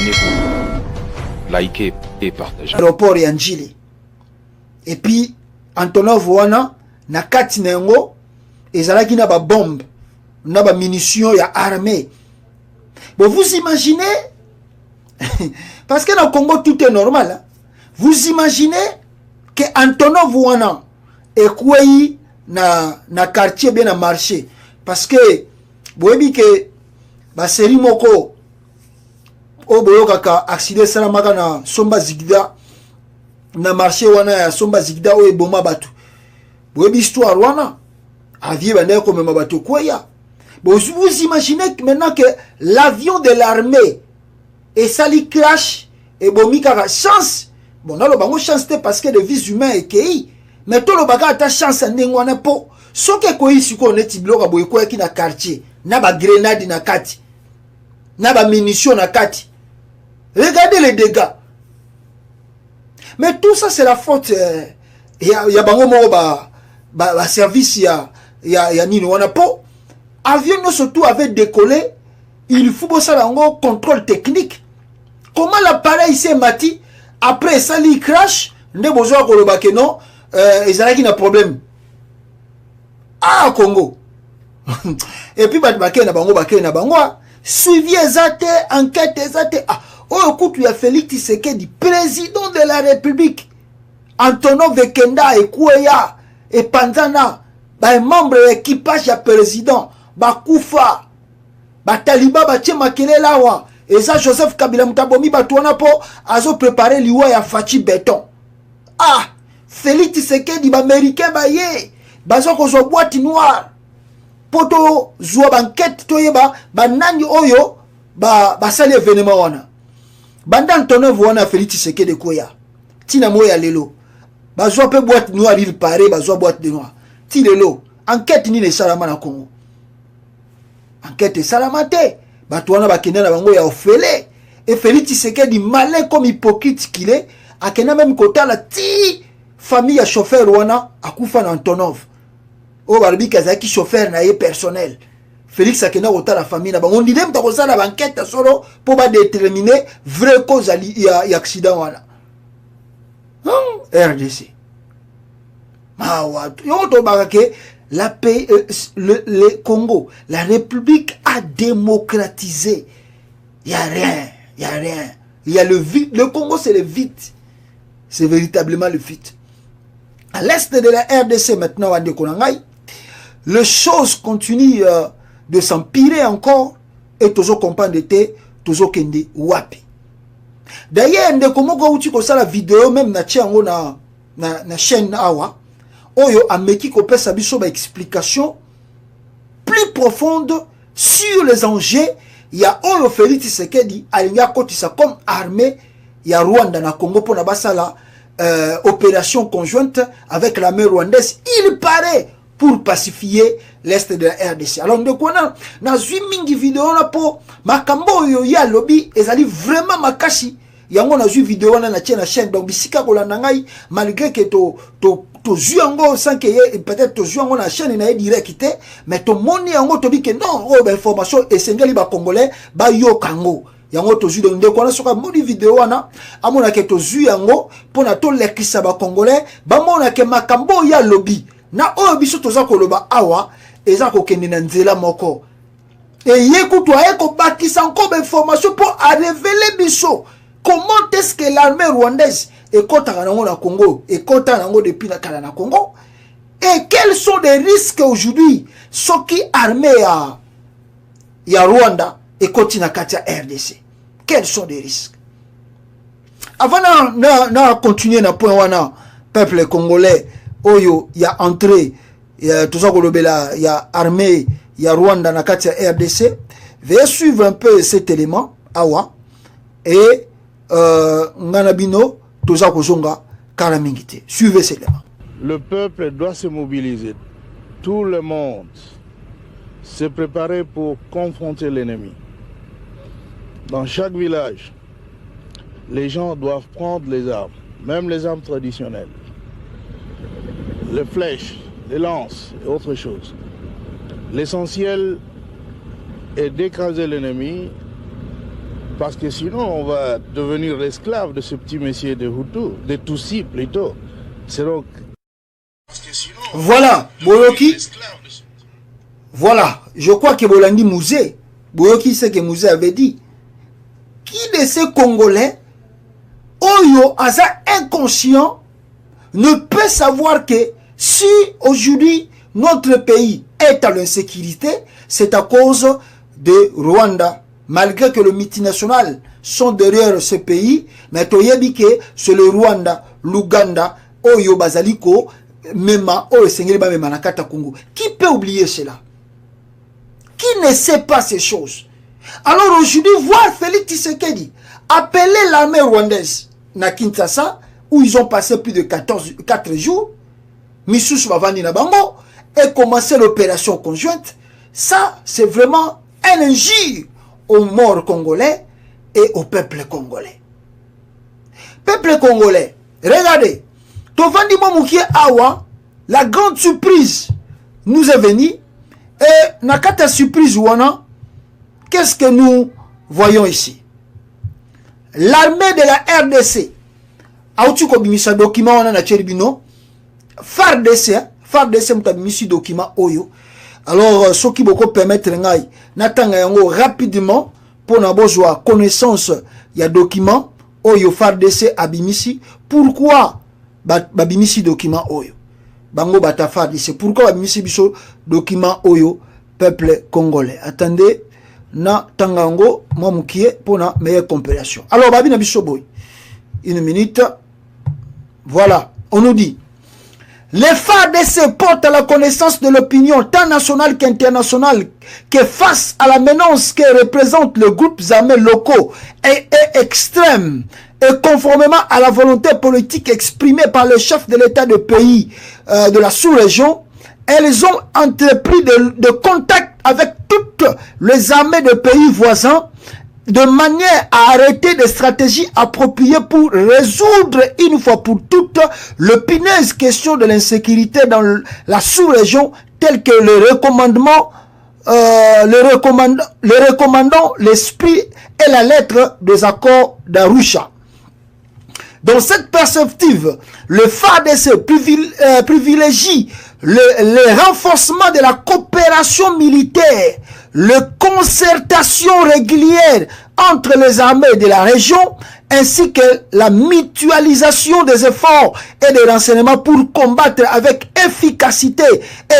abonnez-vous, likez et partagez. Aéroport ya Njili. Et puis Antonov wana na kati na yango ezalaki na ba bombe, na ba munitions ya armée. Bon, vous imaginez parce que dans le Congo tout est normal. Hein? Vous imaginez que Antonov wana ekwei na quartier bien na marché parce que boyebi que ba série moko o boyokaka accident salamaka na Somba Zigida na marché wana ya Somba Zigida o eboma batu boyebi histoire wana aviez bande ko mema batu kwaya. Bon, vous imaginez maintenant que l'avion de l'armée et ça lui crash et bomika chance. Bon, là le bango chance parce que les vies humains et qui mais tout le bagage a chance ndengwana po so ke ko ici ko neti bloka boy ko ki na quartier na ba grenade na kati na ba munitions na kati. Regardez les dégâts. Mais tout ça c'est la faute ya bango mo ba service ya nini wana po avion no surtout avait décollé, il faut ça un contrôle technique. Comment l'appareil s'est mati après ça il crash, ne besoin ko le bake non ezalaki na problème. Ah Congo. Et puis bat bake na bango suivi ezate enquête ezate ah oh écoute il a Félix Tshisekedi président de la République Antonov Vekenda et Kouya et Panzana ba membre de l'équipage ya président bakufa bataliba batie makele lawa eza Joseph Kabila mutabomi batuana po azo préparer liwa ya Fachi béton. Ah Félix Tshisekedi ba américain ba ye bazo ko zo boîte noire poto zo banquette to yeba banani oyo ba sali événement wana banda Antonov wana Félix Tshisekedi koya tina moya lelo bazo pe boîte noire il paraît bazo boîte de noire ti lelo enquête ni ne salama na Congo. Enquête salamate batouana bakenda na bango ya ofele et Félix Tshisekedi malin comme hypocrite qu'il est akena même kota la ti famille ya chauffeur wana akufa na Antonov o barbi kazaki chauffeur na ye personnel Félix akena kota la famille na bango ndile mta kozala ba enquête solo pour ba déterminer vrai cause ya accident wana RDC mawa yo to bakake la paix, le Congo, la République a démocratisé. Il n'y a rien, il n'y a rien. Il y a le vide. Le Congo, c'est le vide. C'est véritablement le vide. À l'est de la RDC, maintenant, les choses continuent de s'empirer encore et toujours comprendre toujours kende wapi. D'ailleurs, la vidéo, même na chaîne awa, Oyo ameki ko pesa biso ba explication plus profonde sur les enjeux ya Oyo Félix Tshisekedi alinga kotisa comme armée ya Rwanda na Congo pour na basala opération conjointe avec l'armée rwandaise il paraît pour pacifier l'est de la RDC. Alors ndekona na zwi mingi vidéo na po makambo yo ya lobby ezali vraiment makashi yango na zwi vidéo na na chaîne donc bisika kolanda ngai malgré que to zuango sans que peut-être to zuango na chaîne na direct mais to moni yango to bike non oh ben information esengeli ba congolais ba yo kango yango to zu de ndeko na soka moni vidéo wana amona ke to zu yango pona to lekisa ba congolais ba mona ke makambo ya lobby na o biso to za koloba awa eza ko kende na nzela moko et yekuto ayeko bakisa encore ba information pour à révéler biso comment est-ce que l'armée rwandaise et quand on a Congo et quand on a depuis la Canada Congo et quels sont les risques aujourd'hui ce qui armé à Rwanda et continue à RDC quels sont les risques avant de continuer na point wana peuple congolais oyo ya entré ya tout ça kolobela ya armée ya Rwanda na katia RDC veuillez suivre un peu cet élément awa et nganabino toza kozonga kala mingite. Suivez ces éléments. Le peuple doit se mobiliser. Tout le monde se préparer pour confronter l'ennemi. Dans chaque village, les gens doivent prendre les armes, même les armes traditionnelles. Les flèches, les lances et autres choses. L'essentiel est d'écraser l'ennemi Parce que sinon, on va devenir l'esclave de ce petit messier de Hutu, de Tutsi plutôt. Donc... Voilà, Boyoki. Voilà, je crois que Bolandi Mouzé, Boyoki, c'est que Mouzé avait dit. Qui de ces Congolais, Oyo, Asa inconscient, ne peut savoir que si aujourd'hui notre pays est à l'insécurité, c'est à cause de Rwanda. Malgré que le multinational sont derrière ce pays, mais toyebi que c'est le Rwanda, l'Ouganda, Oyo Bazaliko, Mema, Oyo Sengeliba Mema Nakata Congo. Qui peut oublier cela? Qui ne sait pas ces choses? Alors aujourd'hui, voir Félix Tshisekedi appeler l'armée rwandaise na Kinshasa, où ils ont passé plus de 4 jours, Missous Bavandi Nabango, et commencer l'opération conjointe, ça c'est vraiment un injure aux morts congolais et au peuple congolais. Peuple congolais, regardez, Tovandi Momoukie Awa, la grande surprise nous est venue, et Nakata surprise Wana, qu'est-ce que nous voyons ici? L'armée de la RDC, Aoutuko Bimisa document on a Tcheribino, FARDC Moutabimisi document Oyo. Alors, ce qui beaucoup permettre ngai, natanga yango rapidement, pour n'avoir connaissance, il y a document Oyo FARDC Abimisi. Pourquoi Babimisi document Oyo? Bango Bata FARDC. Pourquoi Babimisi biso document Oyo, peuple congolais? Attendez. Na tangango moi moukie pour la meilleure compréhension. Alors babi na biso boy. Une minute. Voilà, on nous dit les FARDC portent à la connaissance de l'opinion tant nationale qu'internationale que face à la menace que représentent les groupes armés locaux et extrêmes et conformément à la volonté politique exprimée par le chef de l'état de pays de la sous-région, elles ont entrepris de contact avec toutes les armées de pays voisins de manière à arrêter des stratégies appropriées pour résoudre une fois pour toutes l'épineuse question de l'insécurité dans la sous-région, telle que le recommandant l'esprit et la lettre des accords d'Arusha. Dans cette perspective, le FARDC privilégie le renforcement de la coopération militaire, la concertation régulière entre les armées de la région, ainsi que la mutualisation des efforts et des renseignements pour combattre avec efficacité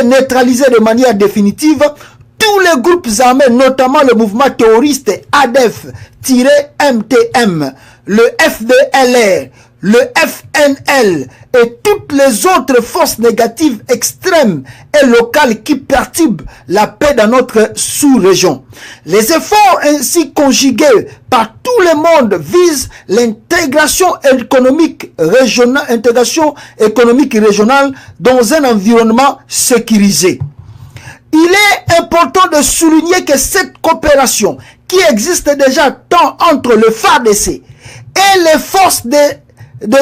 et neutraliser de manière définitive tous les groupes armés, notamment le mouvement terroriste ADF-MTM, le FDLR, le FNL et toutes les autres forces négatives extrêmes et locales qui perturbent la paix dans notre sous-région. Les efforts ainsi conjugués par tout le monde visent l'intégration économique régionale, dans un environnement sécurisé. Il est important de souligner que cette coopération qui existe déjà tant entre le FARDC et les forces de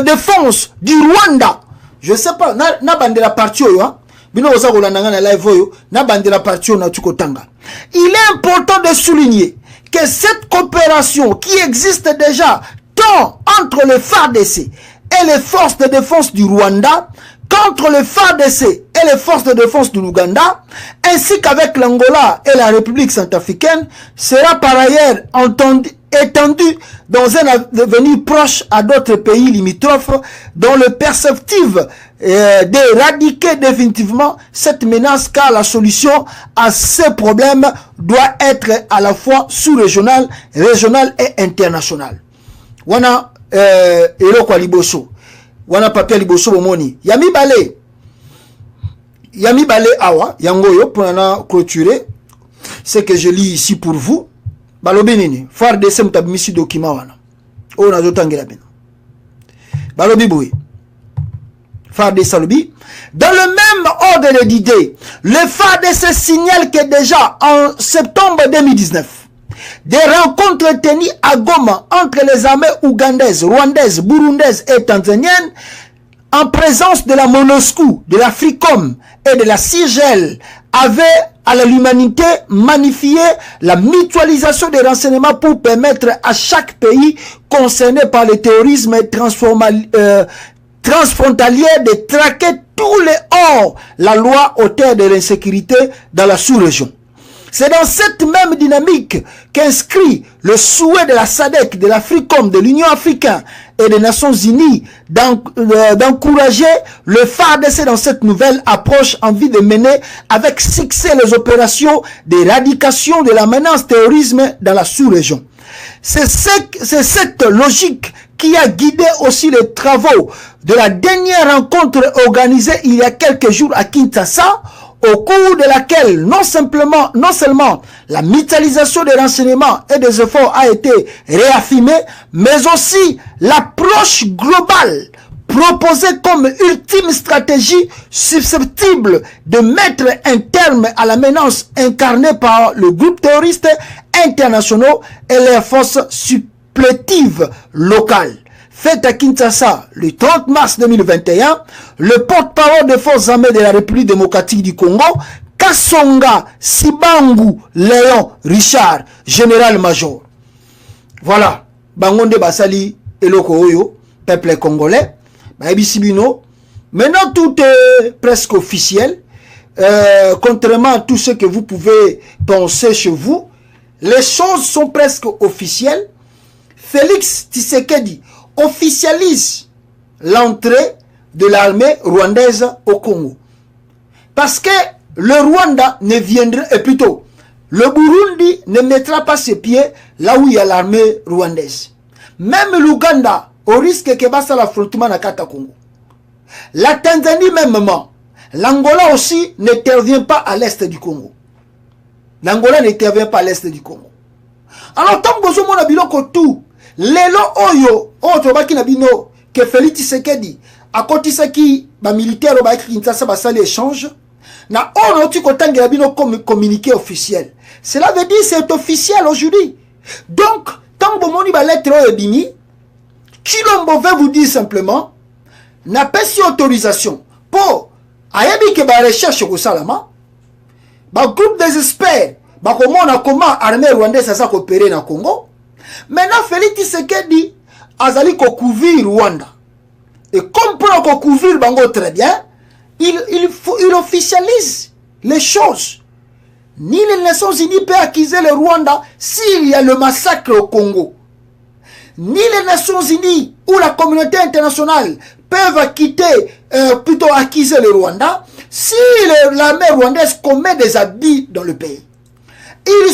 défense du Rwanda, je sais pas, na bandela parti yo, bino oza kolandanga na live yo, na bandela parti na tukotanga. Il est important de souligner que cette coopération qui existe déjà tant entre le FARDC et les forces de défense du Rwanda, qu'entre le FARDC et les forces de défense de l'Ouganda, ainsi qu'avec l'Angola et la République centrafricaine, sera par ailleurs étendu dans un avenir proche à d'autres pays limitrophes, dont le perspective d'éradiquer définitivement cette menace, car la solution à ces problèmes doit être à la fois sous-régionale, régionale et internationale. Wana eloko liboso, wana papier liboso bomoni, yami bale awa, yangoyo pour na clôturer ce que je lis ici pour vous. Balobi nini FARDC mutabimisi document wana o na zotangela bino balobi boui FARDC lobi dans le même ordre d'idées, le FARDC signale que déjà en septembre 2019 des rencontres tenues à Goma entre les armées ougandaises, rwandaises, burundaises et tanzaniennes en présence de la MONUSCO, de l'Africom et de la CIGEL avaient à l'humanité magnifier la mutualisation des renseignements pour permettre à chaque pays concerné par le terrorisme transfrontalier de traquer tous les hors la loi au terme de l'insécurité dans la sous-région. C'est dans cette même dynamique qu'inscrit le souhait de la SADC, de l'Africom, de l'Union africaine et des Nations unies d'encourager le FARDC dans cette nouvelle approche en vue de mener avec succès les opérations d'éradication de la menace terrorisme dans la sous-région. C'est cette logique qui a guidé aussi les travaux de la dernière rencontre organisée il y a quelques jours à Kinshasa, au cours de laquelle non seulement la mutualisation des renseignements et des efforts a été réaffirmée, mais aussi l'approche globale proposée comme ultime stratégie susceptible de mettre un terme à la menace incarnée par le groupe terroriste internationaux et les forces supplétives locales. Fait à Kinshasa le 30 mars 2021, le porte-parole des forces armées de la République démocratique du Congo, Kasonga Sibangu Léon Richard, général-major. Voilà, Bangonde Basali Eloko Oyo, peuple congolais, maintenant tout est presque officiel, contrairement à tout ce que vous pouvez penser chez vous, les choses sont presque officielles. Félix Tshisekedi officialise l'entrée de l'armée rwandaise au Congo. Parce que le Rwanda ne viendra, et plutôt, le Burundi ne mettra pas ses pieds là où il y a l'armée rwandaise. Même l'Ouganda, au risque que basa l'affrontement à Kata Congo. La Tanzanie même, l'Angola aussi n'intervient pas à l'est du Congo. L'Angola n'intervient pas à l'est du Congo. Alors, tant que vous avez biloko tout, lelo oyo otobaki na bino que Félix Tshisekedi akotisaki ba militaire ba Kinshasa basali échange na ono ti kotangela bino comme communiqué officiel. Cela veut dire c'est officiel aujourd'hui. Donc tant que moni ba lettre oyo bini Chilombo veut vous dire simplement n'a pas si autorisation pour ayabi que ba recherche ko salama ba groupe des experts ba comment armée rwandaise ça coopérer na Congo. Maintenant, Félix Tshisekedi azali ko couvrir Rwanda. Et comme pour ko couvrir bango très bien, il officialise les choses. Ni les Nations Unies peuvent accuser le Rwanda s'il y a le massacre au Congo. Ni les Nations Unies ou la communauté internationale peuvent accuser le Rwanda si l'armée rwandaise commet des abus dans le pays. Ils